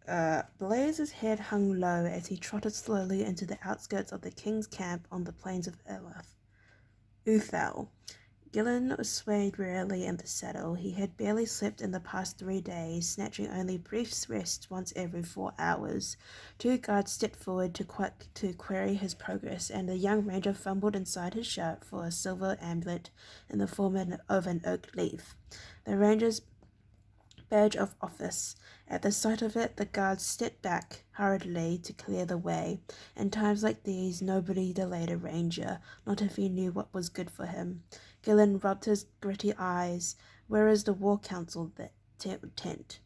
Blaze's head hung low as he trotted slowly into the outskirts of the king's camp on the plains of Uthal. Gillen swayed rarely in the saddle. He had barely slept in the past 3 days, snatching only brief rests once every 4 hours. Two guards stepped forward to query his progress, and the young ranger fumbled inside his shirt for a silver amulet in the form of an oak leaf. The ranger's badge of office. At the sight of it, the guards stepped back hurriedly to clear the way. In times like these, nobody delayed a ranger, not if he knew what was good for him. Gillen rubbed his gritty eyes. "Where is the war council tent?"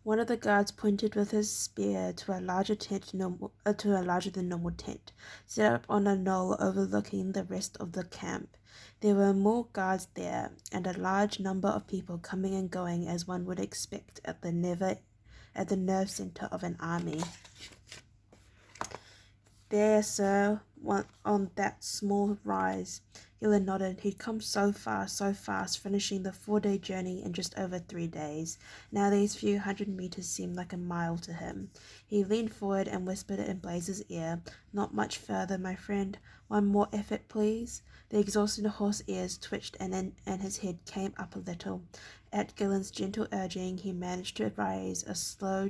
One of the guards pointed with his spear to a larger than normal tent, set up on a knoll overlooking the rest of the camp. There were more guards there, and a large number of people coming and going as one would expect at the nerve center of an army. "There, sir, on that small rise." Gillen nodded. He'd come so fast, finishing the 4-day journey in just over 3 days. Now these few hundred meters seemed like a mile to him. He leaned forward and whispered in Blaze's ear, "Not much further, my friend. One more effort, please." The exhausted horse's ears twitched and his head came up a little. At Gillen's gentle urging, he managed to raise a slow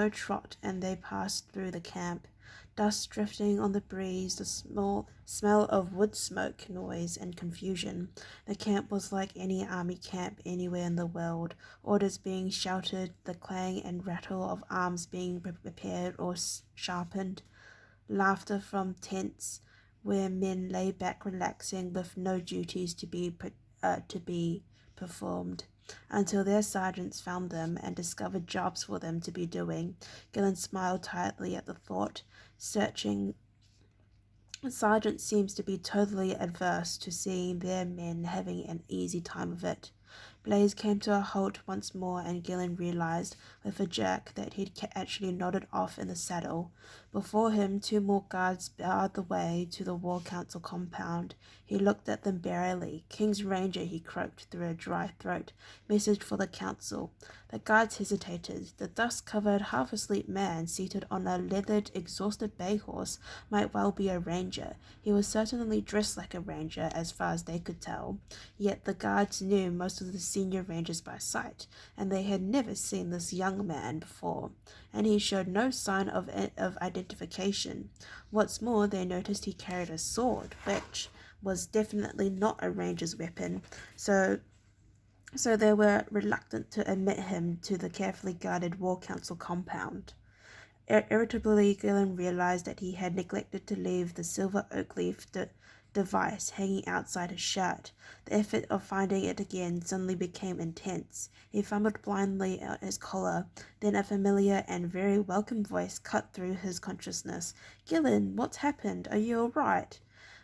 trot, and they passed through the camp. Dust drifting on the breeze, the smell of wood smoke, noise, and confusion. The camp was like any army camp anywhere in the world. Orders being shouted, the clang and rattle of arms being prepared or sharpened. Laughter from tents where men lay back relaxing with no duties to be performed, until their sergeants found them and discovered jobs for them to be doing. Gillen smiled tightly at the thought. Sergeant seems to be totally adverse to seeing their men having an easy time of it. Blaze came to a halt once more, and Gillen realized with a jerk that he'd actually nodded off in the saddle. Before him, 2 more guards barred the way to the War Council compound. He looked at them barely. "King's Ranger," he croaked through a dry throat. "Message for the council." The guards hesitated. The dust-covered, half-asleep man seated on a leathered, exhausted bay horse might well be a ranger. He was certainly dressed like a ranger, as far as they could tell. Yet the guards knew most of the senior rangers by sight, and they had never seen this young man before, and he showed no sign of identification. What's more, they noticed he carried a sword, which was definitely not a ranger's weapon, so they were reluctant to admit him to the carefully guarded War Council compound. Irritably, Gillen realized that he had neglected to leave the silver oak leaf device hanging outside his shirt. The effort of finding it again suddenly became intense. He fumbled blindly at his collar. Then a familiar and very welcome voice cut through his consciousness. "Gillen, what's happened? Are you all right?"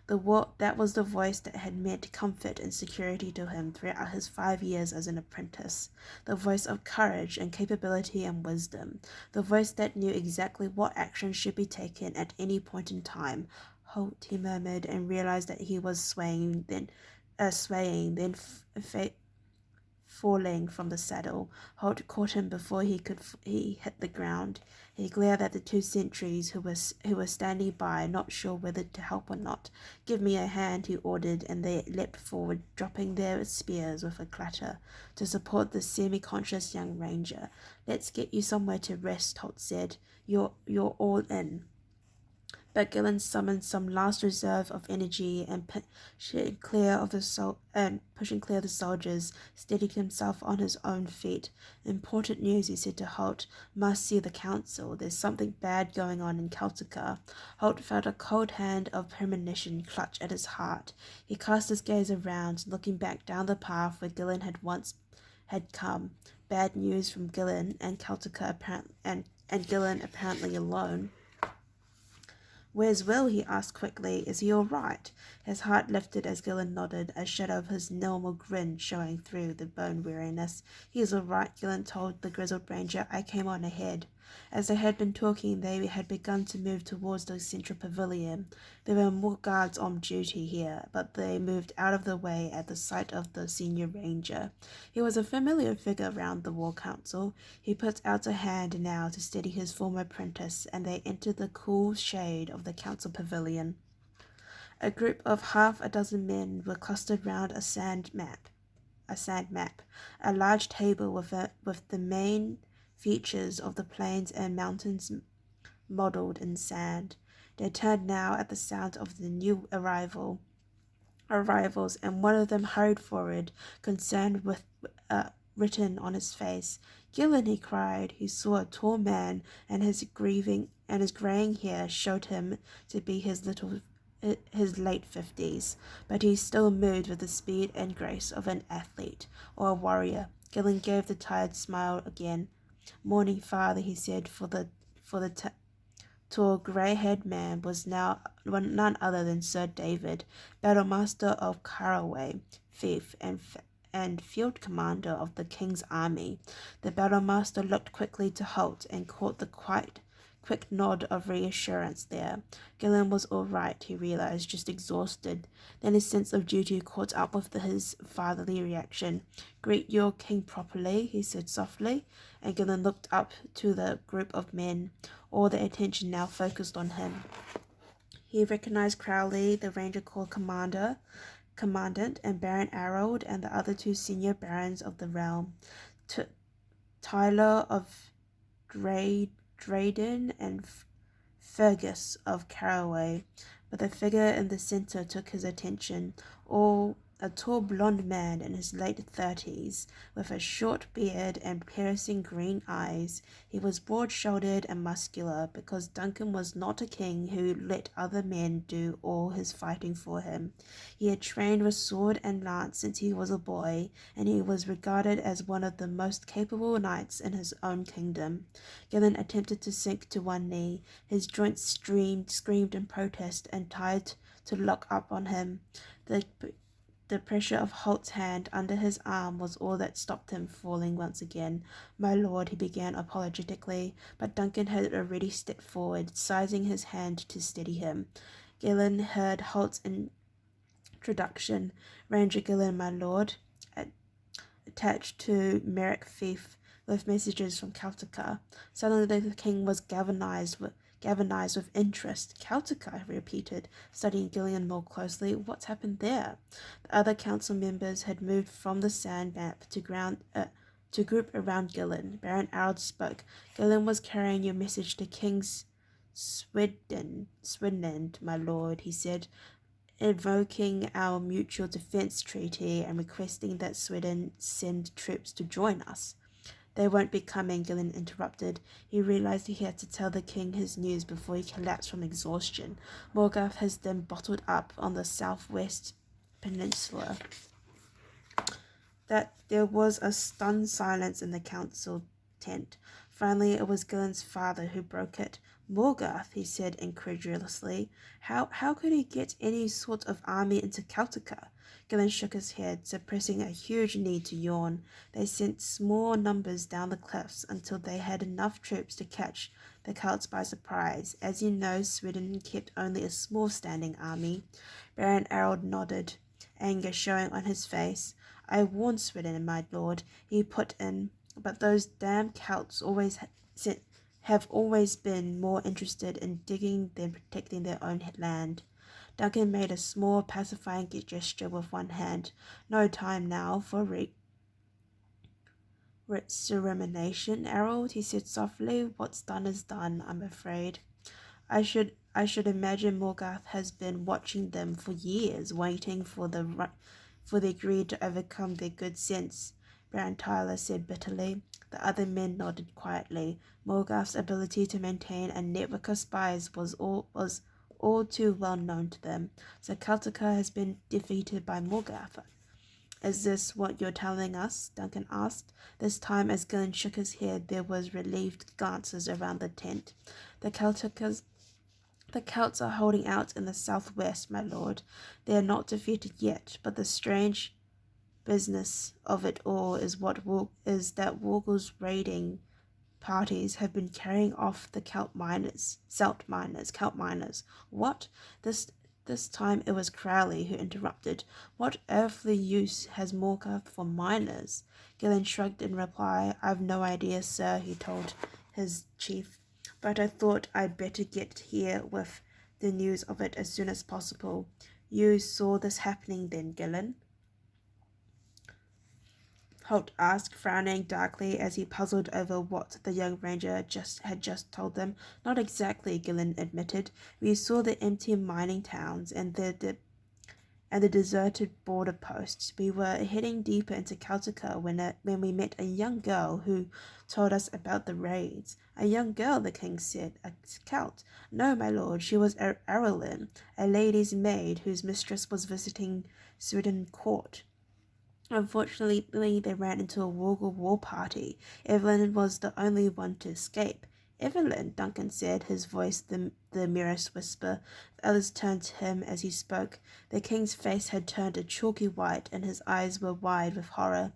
That was the voice that had meant comfort and security to him throughout his 5 years as an apprentice. The voice of courage and capability and wisdom. The voice that knew exactly what action should be taken at any point in time. "Halt," he murmured, and realized that he was swaying, then falling from the saddle. Holt caught him before he hit the ground. He glared at the 2 sentries who were standing by, not sure whether to help or not. "Give me a hand," he ordered, and they leapt forward, dropping their spears with a clatter, to support the semi-conscious young ranger. "Let's get you somewhere to rest," Holt said. You're all in." But Gillen summoned some last reserve of energy and pushing clear of the soldiers, steadied himself on his own feet. "Important news," he said to Holt. "Must see the council. There's something bad going on in Celtica." Holt felt a cold hand of premonition clutch at his heart. He cast his gaze around, looking back down the path where Gillen had come. Bad news from Gillen and Celtica and Gillen apparently alone. "Where's Will?" he asked quickly. "Is he all right?" His heart lifted as Gillen nodded, a shadow of his normal grin showing through the bone weariness. "He's all right," Gillen told the grizzled ranger. "I came on ahead." As they had been talking, they had begun to move towards the central pavilion. There were more guards on duty here, but they moved out of the way at the sight of the senior ranger. He was a familiar figure round the war council. He put out a hand now to steady his former apprentice, and they entered the cool shade of the council pavilion. A group of half a dozen men were clustered round a sand map, a large table with the main features of the plains and mountains modelled in sand. They turned now at the sound of the new arrivals, and one of them hurried forward, concerned with written on his face. "Gillen," he cried. He saw a tall man, and his greying hair showed him to be his late 50s, but he still moved with the speed and grace of an athlete or a warrior. Gillen gave the tired smile again. "Morning, father," he said, for the tall grey-haired man was now none other than Sir David, battlemaster of Caraway, fief, and field commander of the king's army. The battlemaster looked quickly to Holt and caught the quick nod of reassurance there. Gillen was all right, he realized, just exhausted. Then his sense of duty caught up with his fatherly reaction. "Greet your king properly," he said softly, and Gillen looked up to the group of men, all their attention now focused on him. He recognized Crowley, the Ranger Corps Commandant, and Baron Arold, and the other two senior barons of the realm, Tyler of Drayden and Fergus of Caraway. But the figure in the centre took his attention, a tall blond man in his late 30s, with a short beard and piercing green eyes. He was broad-shouldered and muscular, because Duncan was not a king who let other men do all his fighting for him. He had trained with sword and lance since he was a boy, and he was regarded as one of the most capable knights in his own kingdom. Gillen attempted to sink to one knee. His joints screamed in protest, and tried to lock up on him. The pressure of Holt's hand under his arm was all that stopped him falling once again. "My lord," he began apologetically, but Duncan had already stepped forward, seizing his hand to steady him. Gillen heard Holt's introduction. "Ranger Gillen, my lord, attached to Merrick Fief, with messages from Celtica." Suddenly the king was galvanized with interest. "Celtica," he repeated, studying Gillen more closely. "What's happened there?" The other council members had moved from the sand map to group around Gillen. Baron Arold spoke. "Gillen was carrying your message to King Sweden, my lord," he said, "invoking our mutual defense treaty and requesting that Sweden send troops to join us." "They won't be coming," Gillen interrupted. He realized he had to tell the king his news before he collapsed from exhaustion. "Morgoth has them bottled up on the southwest peninsula." There was a stunned silence in the council tent. Finally, it was Gillen's father who broke it. "Morgoth," he said incredulously. How could he get any sort of army into Celtica?" Gillen shook his head, suppressing a huge need to yawn. "They sent small numbers down the cliffs until they had enough troops to catch the Celts by surprise. As you know, Sweden kept only a small standing army." Baron Arold nodded, anger showing on his face. "I warned Sweden, my lord," he put in, "but those damn Celts have always been more interested in digging than protecting their own land." Duncan made a small pacifying gesture with one hand. "No time now for recrimination, Arold," he said softly. "What's done is done, I'm afraid. I should imagine Morgoth has been watching them for years, waiting for the greed to overcome their good sense," Baron Tyler said bitterly. The other men nodded quietly. Morgoth's ability to maintain a network of spies was all too well known to them. "So Celtica has been defeated by Morgoth. Is this what you're telling us?" Duncan asked. This time, as Gillen shook his head, there was relieved glances around the tent. The Celts are holding out in the southwest, my lord. They are not defeated yet, but the strange business of it all is that Wargle's raiding parties have been carrying off the Celt miners. What? This time it was Crowley who interrupted. What earthly use has Morka for miners? Gillen shrugged in reply. I've no idea, sir, he told his chief, but I thought I'd better get here with the news of it as soon as possible. You saw this happening then, Gillen? Holt asked, frowning darkly as he puzzled over what the young ranger had just told them. Not exactly, Gillen admitted. We saw the empty mining towns and the deserted border posts. We were heading deeper into Celtica when we met a young girl who told us about the raids. A young girl, the king said. A Celt? No, my lord, she was Arelyn, a lady's maid whose mistress was visiting Sweden court. Unfortunately, they ran into a war party. Evelyn was the only one to escape. Evelyn, Duncan said, his voice the merest whisper. The others turned to him as he spoke. The king's face had turned a chalky white, and his eyes were wide with horror.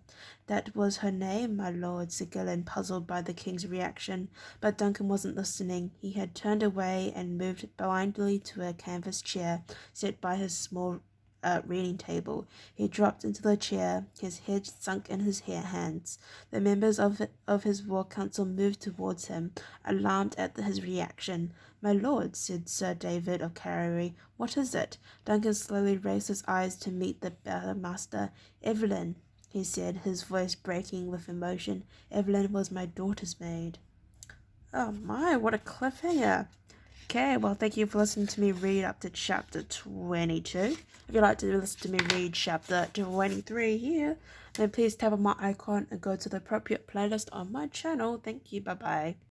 That was her name, my lord, said Gillen, puzzled by the king's reaction. But Duncan wasn't listening. He had turned away and moved blindly to a canvas chair set by his small reading table. He dropped into the chair, his head sunk in his hands. The members of his war council moved towards him, alarmed at his reaction. My lord, said Sir David of Carriary, what is it? Duncan slowly raised his eyes to meet the master. Evelyn, he said, his voice breaking with emotion. Evelyn was my daughter's maid. Oh my, what a cliffhanger. Okay, well, thank you for listening to me read up to chapter 22. If you'd like to listen to me read chapter 23 here, then please tap on my icon and go to the appropriate playlist on my channel. Thank you, bye-bye.